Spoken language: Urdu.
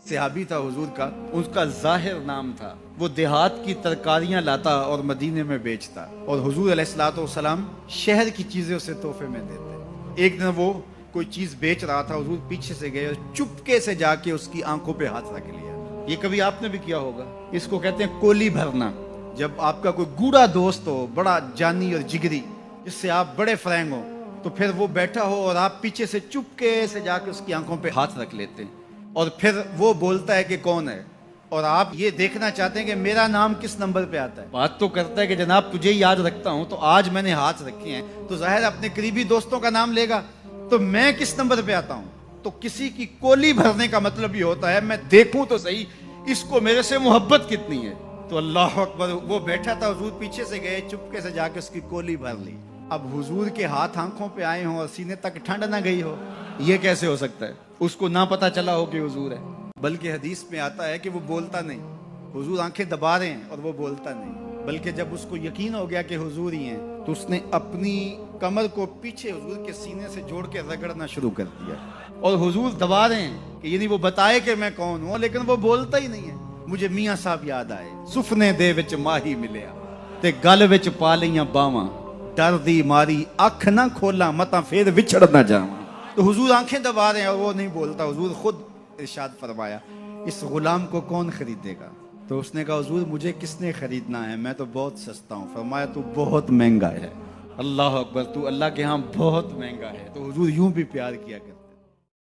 صحابی تھا حضور کا، اس کا ظاہر نام تھا، وہ دیہات کی ترکاریاں لاتا اور مدینے میں بیچتا، اور حضور علیہ الصلوۃ والسلام شہر کی چیزیں اسے تحفے میں دیتے۔ ایک دن وہ کوئی چیز بیچ رہا تھا، حضور پیچھے سے گئے اور چپکے سے جا کے اس کی آنکھوں پہ ہاتھ رکھ لیا۔ یہ کبھی آپ نے بھی کیا ہوگا، اس کو کہتے ہیں کولی بھرنا۔ جب آپ کا کوئی گوڑا دوست ہو، بڑا جانی اور جگری، جس سے آپ بڑے فرینگ ہو، تو پھر وہ بیٹھا ہو اور آپ پیچھے سے چپکے سے جا کے اس کی آنکھوں پہ ہاتھ رکھ لیتے ہیں، اور پھر وہ بولتا ہے کہ کون ہے، اور آپ یہ دیکھنا چاہتے ہیں کہ میرا نام کس نمبر پہ آتا ہے۔ بات تو کرتا ہے کہ جناب تجھے یاد رکھتا ہوں، تو آج میں نے ہاتھ رکھے ہیں، تو ظاہر اپنے قریبی دوستوں کا نام لے گا، تو میں کس نمبر پہ آتا ہوں۔ تو کسی کی کولی بھرنے کا مطلب یہ ہوتا ہے میں دیکھوں تو صحیح اس کو میرے سے محبت کتنی ہے۔ تو اللہ اکبر، وہ بیٹھا تھا، حضور پیچھے سے گئے، چپکے سے جا کے اس کی کولی بھر لی۔ اب حضور کے ہاتھ آنکھوں پہ آئے ہوں اور سینے تک ٹھنڈ نہ گئی ہو، یہ کیسے ہو سکتا ہے؟ اس کو نہ پتا چلا ہو کہ حضور ہے۔ بلکہ حدیث میں آتا ہے کہ وہ بولتا نہیں، حضور آنکھیں دبا رہے ہیں اور وہ بولتا نہیں، بلکہ جب اس کو یقین ہو گیا کہ حضور ہی ہیں، تو اس نے اپنی کمر کو پیچھے حضور کے سینے سے جوڑ کے رگڑنا شروع کر دیا، اور حضور دبا رہے ہیں کہ یعنی وہ بتائے کہ میں کون ہوں، لیکن وہ بولتا ہی نہیں ہے۔ مجھے میاں صاحب یاد آئے، سفنے دے وچ ماہی ملیا تے گل وچ پا لیاں باواں، ڈر دی ماری اکھ نہ کھولاں متاں پھر وچھڑ نہ جاواں۔ تو حضور آنکھیں دبا رہے ہیں اور وہ نہیں بولتا۔ حضور خود ارشاد فرمایا، اس غلام کو کون خریدے گا؟ تو اس نے کہا حضور مجھے کس نے خریدنا ہے، میں تو بہت سستا ہوں۔ فرمایا تو بہت مہنگا ہے۔ اللہ اکبر، تو اللہ کے ہاں بہت مہنگا ہے۔ تو حضور یوں بھی پیار کیا کرتے۔